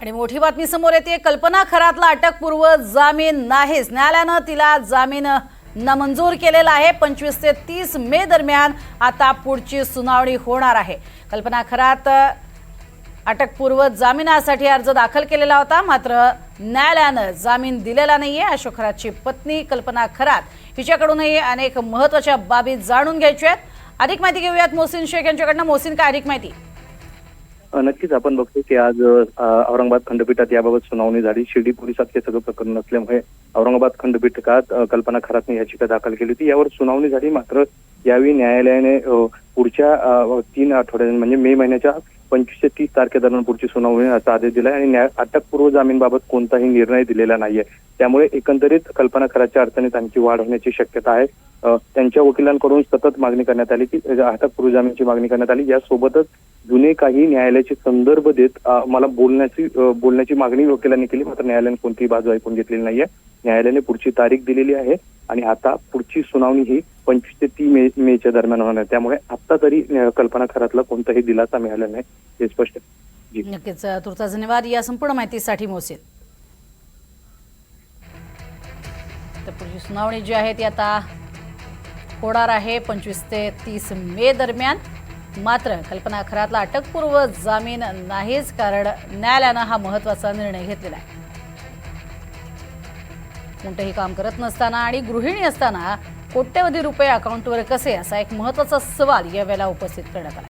आणि मोठी बातमी समोर येते। कल्पना खरातला अटकपूर्व जामीन नाहीच। न्यायालयाने तिला जामीन नामंजूर केलेला आहे। 25 ते 30 मे दरम्यान आता पुढची सुनावणी होणार आहे। कल्पना खरात अटकपूर्व जामिनासाठी अर्ज दाखल केलेला होता, मात्र न्यायालयाने जामीन दिलेला नाहीये। अशोक खरातची पत्नी कल्पना खरात हिच्याकडूनही अनेक महत्त्वाच्या बाबी जाणून घ्यायच्या आहेत। अधिक माहिती घेऊयात मोहसिन शेख यांच्याकडून। मोहसिन, काय अधिक माहिती? नक्कीच आपण बघतो की आज औरंगाबाद खंडपीठात याबाबत सुनावणी झाली। शिर्डी पोलिसात हे सगळं प्रकरण असल्यामुळे औरंगाबाद खंडपीठात कल्पना खरातने याचिका दाखल केली होती। यावर सुनावणी झाली, मात्र यावेळी न्यायालयाने पुढच्या 3 आठवड्यांनी म्हणजे मे महिन्याच्या 25 ते 30 तारखेदरम्यान पुढची सुनावणी असा आदेश दिला आणि अटकपूर्व जामीनबाबत कोणताही निर्णय दिलेला नाहीये। त्यामुळे एकंदरीत कल्पना खरातच्या अडचणीत आणखी वाढ होण्याची शक्यता आहे। त्यांच्या वकिलांकडून सतत मागणी करण्यात आली की अटकपूर्व जामीनची मागणी करण्यात आली। यासोबतच जुने काही न्यायालयाचे संदर्भ देत मला बोलण्याची मागणी वकिलांनी केली, मात्र न्यायालयाने कोणतीही बाजू ऐकून घेतलेली नाहीये। न्यायालयाने पुढची तारीख दिलेली आहे आणि आता पुढची सुनावणी ही 25 ते 30 मेच्या दरम्यान होणार। त्यामुळे आता तरी कल्पना खरातला कोणताही दिलासा मिळाला नाही हे स्पष्ट आहे। नक्कीच, तुर्ता धन्यवाद या संपूर्ण माहितीसाठी मोहसिन। तर पुढची सुनावणी जी आहे ती आता होणार आहे 25 ते 30 मे दरम्यान। मात्र कल्पना खरातला अटकपूर्व जामीन नाहीच, कारण न्यायालयाने हा महत्त्वाचा निर्णय घेतलेला आहे। कोणतेही काम करत नसताना आणि गृहिणी असताना कोट्यवधी रुपये अकाउंटवर कसे, असा एक महत्त्वाचा सवाल यावेळेला उपस्थित करण्यात आला।